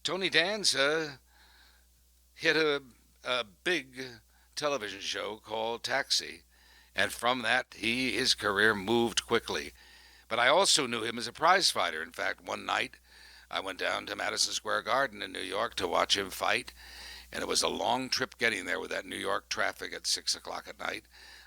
Tony Danza hit a big television show called Taxi, and from that, his career moved quickly. But I also knew him as a prize fighter. In fact, one night I went down to Madison Square Garden in New York to watch him fight, and it was a long trip getting there with that New York traffic at 6 o'clock at night.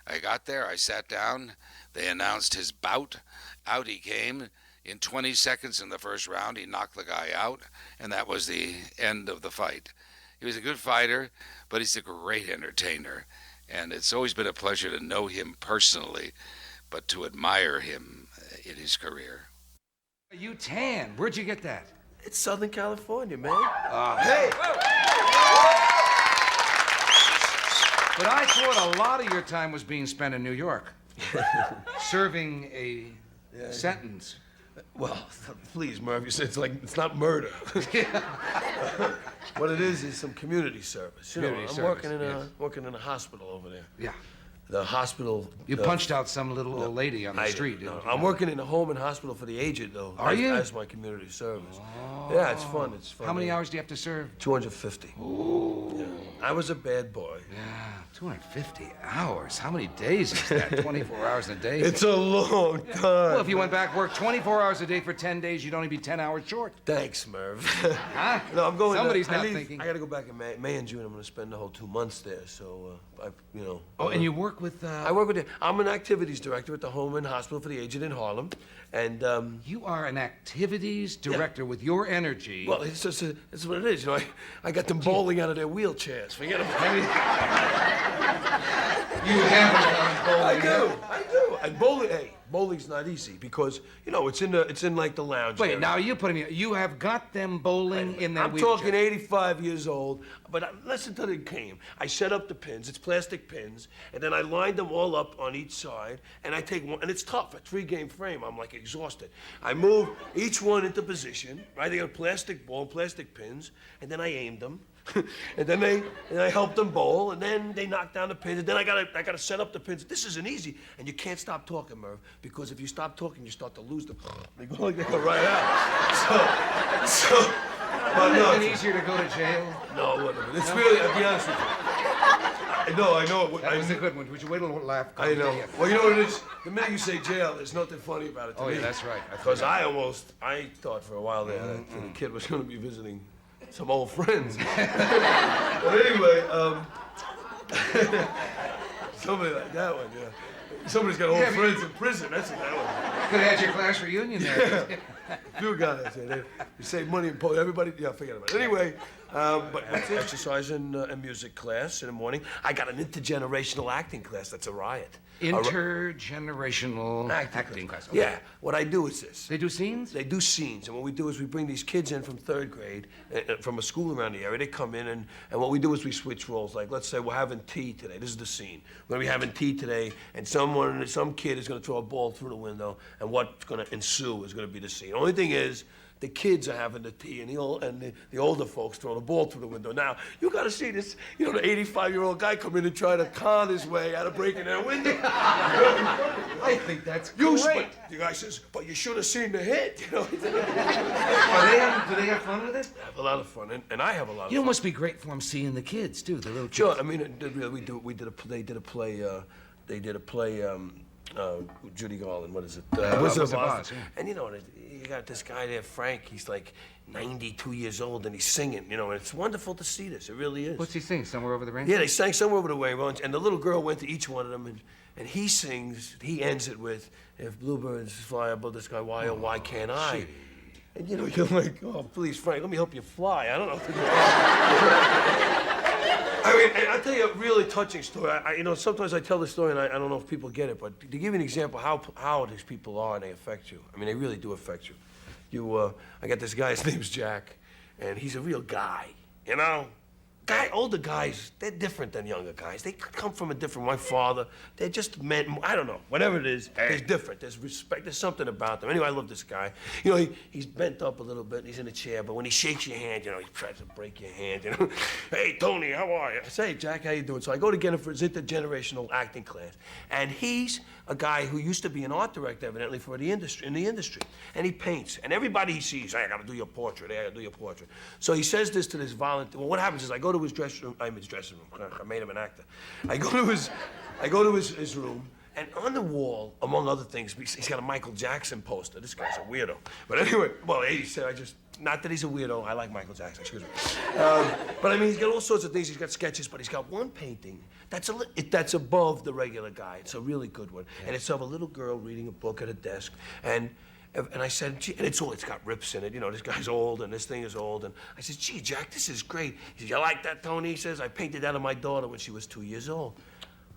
I got there, I sat down, they announced his bout. Out he came. In 20 seconds in the first round, he knocked the guy out, and that was the end of the fight. He was a good fighter, but he's a great entertainer, and it's always been a pleasure to know him personally, but to admire him in his career. You tan. Where'd you get that? It's Southern California, man. Hey! But I thought a lot of your time was being spent in New York, serving a sentence. Well, please, Merv, you said it's not murder. What it is some community service. Community I'm service, working in a hospital over there. Yeah. The hospital. You punched out some little old lady on the I street. didn't, no. I'm working in a home and hospital for the aged, though. Are you? That's my community service. Oh. Yeah, it's fun. It's fun. How many hours do you have to serve? 250. Ooh. Yeah. I was a bad boy. Yeah, 250 hours. How many days is that? 24 hours a day? It's a long time. Well, if you went back, worked 24 hours a day for 10 days, you'd only be 10 hours short. Thanks, Merv. Huh? No, I'm going. Somebody's not thinking. I got to go back in May and June. I'm going to spend the whole 2 months there. So, Oh, and you work with. I work with. I'm an activities director at the Home and Hospital for the Aged in Harlem, and You are an activities director with your energy. well, it's just it's what it is. I got them bowling out of their wheelchairs. Forget about it. You haven't done bowling. I do. And bowling. Hey, bowling's not easy because it's in like the lounge. Wait, area. now you have got them bowling in their I'm wheelchair. talking 85 years old, but listen to the game. I set up the pins. It's plastic pins, and then I line them all up on each side, and I take one, and it's tough. A 3-game frame. I'm like exhausted. I move each one into position. Right, they got a plastic ball, plastic pins, and then I aim them. and then I help them bowl, and then they knock down the pins, and then I gotta set up the pins. This isn't easy, and you can't stop talking, Merv, because if you stop talking, you start to lose them. They go right out. So but no, Isn't it easier to go to jail? no, whatever. It's really, I'll be honest with you. I know. That was a good one. Would you wait a little laugh? I know. Well, you know what it is? The minute you say jail, there's nothing funny about it to Oh, me. yeah, that's right. Because I thought for a while there that the kid was going to be visiting some old friends. But anyway, somebody like that one, yeah. Somebody's got old friends in prison. That's what that one. Could have had your class reunion there. Few guys, they save money in Poland. Everybody, forget about it. Anyway, but exercise and music class in the morning. I got an intergenerational acting class. That's a riot. Intergenerational acting class. Okay. Yeah. What I do is this. They do scenes? They do scenes, and what we do is we bring these kids in from 3rd grade, from a school around the area. They come in, and what we do is we switch roles. Like, let's say we're having tea today. This is the scene. We're gonna be having tea today, and some kid is gonna throw a ball through the window, and what's gonna ensue is gonna be the scene. Only thing is, the kids are having the tea, and the older folks throw the ball through the window. Now, you gotta see this, the 85-year-old guy come in and try to con his way out of breaking that window. I think that's great. The guy says, but you should have seen the hit, Do they have fun with it? I have a lot of fun, and I have a lot of You know, it fun. must be great for them seeing the kids, too, the little kids. Sure, I mean, they did a play, Judy Garland, what is it? Wizard of Oz, yeah. And you got this guy there, Frank, he's like 92 years old, and he's singing, and it's wonderful to see this, it really is. What's he sing? Somewhere Over the Rainbow? Yeah, they sang Somewhere Over the Rainbow, and the little girl went to each one of them, and he ends it with, if bluebirds fly above the sky, why, oh, why can't I? Gee. And you're like, oh, please, Frank, let me help you fly. I don't know what to do. I mean, I'll tell you a really touching story. Sometimes I tell this story, and I don't know if people get it, but to give you an example how these people are and they affect you. I mean, they really do affect you. I got this guy, his name's Jack, and he's a real guy, older guys, they're different than younger guys. They come from a different. My father, they're just men. I don't know. Whatever it is, there's different. There's respect. There's something about them. Anyway, I love this guy. You know, he's bent up a little bit. He's in a chair, but when he shakes your hand, you know, he tries to break your hand. You know, hey Tony, how are you? I say, hey, Jack, how you doing? So I go to get him for his intergenerational acting class, and he's a guy who used to be an art director, evidently, for the industry, and he paints. And everybody he sees, hey, I got to do your portrait. Hey, I got to do your portrait. So he says this to this volunteer. Well, what happens is I go to his dressing room. I'm his dressing room. I made him an actor. I go to his room, and on the wall, among other things, he's got a Michael Jackson poster. This guy's a weirdo. But anyway, well, he said not that he's a weirdo. I like Michael Jackson. Excuse me. But I mean, he's got all sorts of things. He's got sketches, but he's got one painting that's above the regular guy. It's a really good one, and it's of a little girl reading a book at a desk, and I said, gee, and it's got rips in it. You know, this guy's old, and this thing is old. And I said, gee, Jack, this is great. He said, you like that, Tony? He says, I painted that of my daughter when she was 2 years old.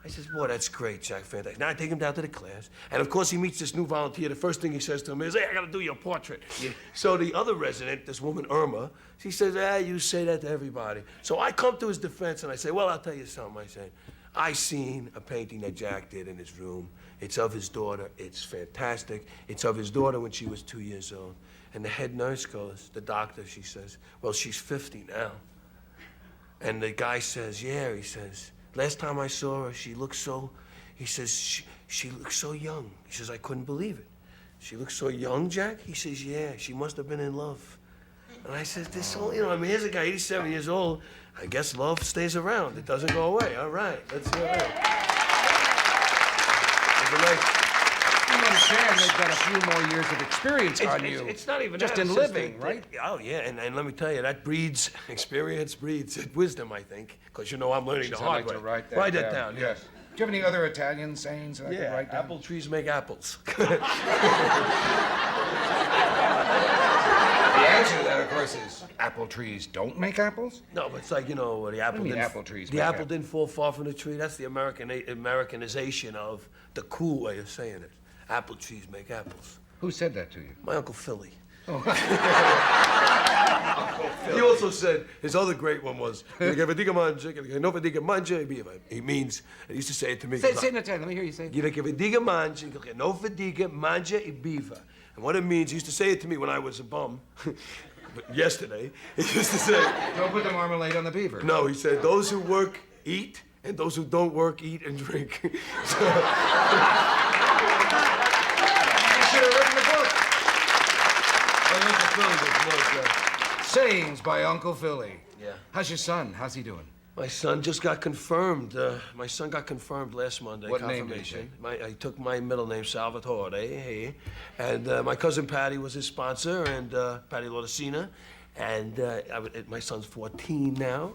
I said, boy, that's great, Jack, fantastic. Now I take him down to the class, and of course he meets this new volunteer. The first thing he says to him is, hey, I gotta do your portrait. Yeah. So the other resident, this woman, Irma, she says, you say that to everybody. So I come to his defense, and I say, well, I'll tell you something. I say, I seen a painting that Jack did in his room. It's of his daughter. It's fantastic. It's of his daughter when she was 2 years old. And the head nurse goes, the doctor, she says, well, she's 50 now. And the guy says, yeah, he says, last time I saw her, she looked so, he says, she looked so young. He says, I couldn't believe it. She looked so young, Jack? He says, yeah, she must have been in love. And I said, this whole, you know, I mean, here's a guy, 87 years old. I guess love stays around. It doesn't go away. All right, let's hear it. You understand they've got a few more years of experience on you. It's not even just that. in living, right? Oh, yeah, and let me tell you, that breeds, experience breeds wisdom, I think, because, you know, I'm learning the hard way. Write that down. Yes. Do you have any other Italian sayings that I can write down? Apple trees make apples. The answer to that, of course, is apple trees don't make apples? No, but it's like, you know, the apple mean didn't... apple trees The make apple apples? didn't fall far from the tree. That's the Americanization of the cool way of saying it. Apple trees make apples. Who said that to you? My Uncle Philly. Oh. He also said, his other great one was, he means, he used to say it to me. Say it in Italian, let me hear you say it. And what it means, he used to say it to me when I was a bum. But yesterday, he used to say... Don't put the marmalade on the beaver. No, he said, those who work, eat, and those who don't work, eat and drink. So, You should have written the book. Uncle Philly was most, Sayings by Uncle Philly. Yeah. How's your son? How's he doing? My son just got confirmed. My son got confirmed last Monday. What name did he confirmation. I took my middle name, Salvatore, and my cousin Patty was his sponsor, and Patty Lodicina, and my son's 14 now.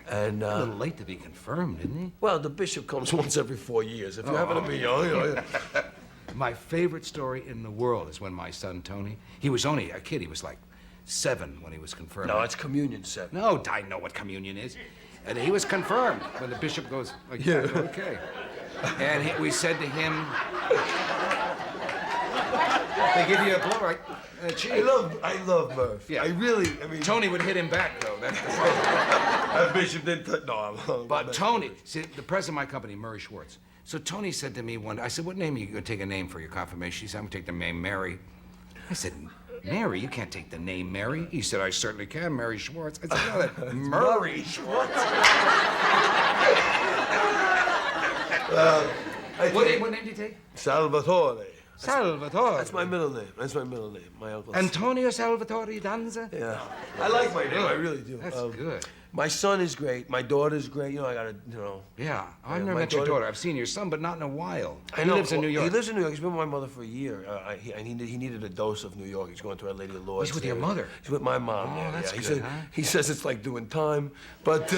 And A little late to be confirmed, isn't he? well, the bishop comes once every 4 years. If you happen to be young, you know. My favorite story in the world is when my son, Tony, he was only a kid. He was like 7 when he was confirmed. No, it's communion 7. No, I know what communion is. And he was confirmed when the bishop goes, like, yeah, okay. And we said to him, they give you a blow, right? I love Merv. Yeah. I mean... Tony would hit him back, though. That's the problem. That bishop didn't... No, I'm... But Tony, see, the president of my company, Murray Schwartz. So Tony said to me one day, I said, what name are you going to take a name for your confirmation? He said, I'm going to take the name Mary. I said, Mary? You can't take the name Mary. He said, I certainly can, Mary Schwartz. I said, no, that Murray Schwartz. What name did you take? Salvatore. Salvatore. That's my middle name. That's my middle name. My uncle. Antonio Salvatore Danza? Yeah. I like my name. I really do. That's good. My son is great. My daughter's great. You know, I gotta, you know. Yeah. I've never my met your daughter. I've seen your son, but not in a while. I know. He lives in New York. He lives in New York. He's been with my mother for a year. And he needed a dose of New York. He's going to Our Lady of Lourdes. He's with your mother? He's with my mom. Oh, that's He good, said, huh? He says it's like doing time, but...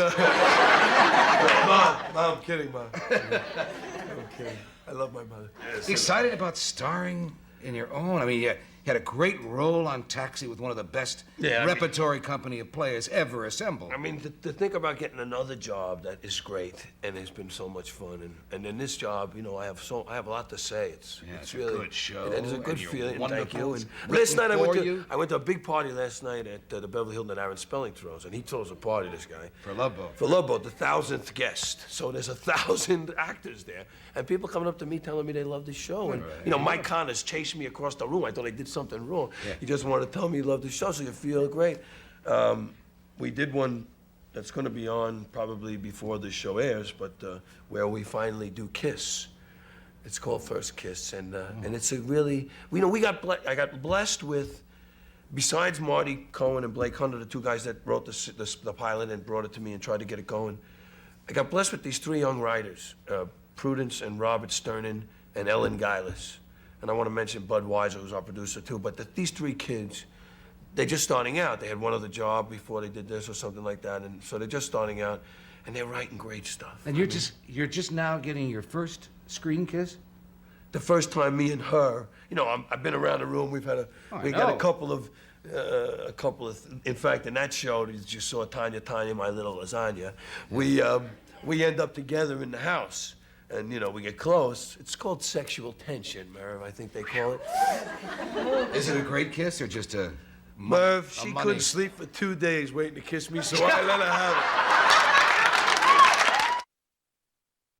Mom, I'm kidding, Mom. I'm kidding. I love my mother. Excited about starring in your own? I mean, you had a great role on Taxi with one of the best repertory company of players ever assembled. I mean, to think about getting another job that is great and has been so much fun, and in this job, you know, I have a lot to say. It's really a good show. It's a good you're feeling. Thank wonderful. you. It's And last night I you. went to a big party last night at the Beverly Hilton that Aaron Spelling throws, and he throws a party. This guy For Love Boat. For Love Boat, the 1,000th guest. So there's 1,000 actors there, and people coming up to me telling me they love the show. And you know, Mike Connors chased me across the room. I thought I did something wrong. Yeah. He just wanted to tell me he loved the show, so you feel great. We did one that's going to be on probably before the show airs, but where we finally do Kiss. It's called First Kiss, and it's a really, you know, I got blessed with, besides Marty Cohen and Blake Hunter, the two guys that wrote the pilot and brought it to me and tried to get it going, I got blessed with these three young writers, Prudence and Robert Sternin and Ellen Geilis. And I want to mention Bud Weiser, who's our producer too, but these three kids, they're just starting out. They had one other job before they did this or something like that, and so they're just starting out, and they're writing great stuff. And you're just now getting your first screen kiss? The first time me and her, you know, I've been around the room. We've had we got a couple of, in fact, in that show, you saw Tanya, my little lasagna. We end up together in the house, and you know, we get close. It's called sexual tension, Merv. I think they call it. Is it a great kiss or just a Merv, she couldn't sleep for 2 days waiting to kiss me, so I let her have it.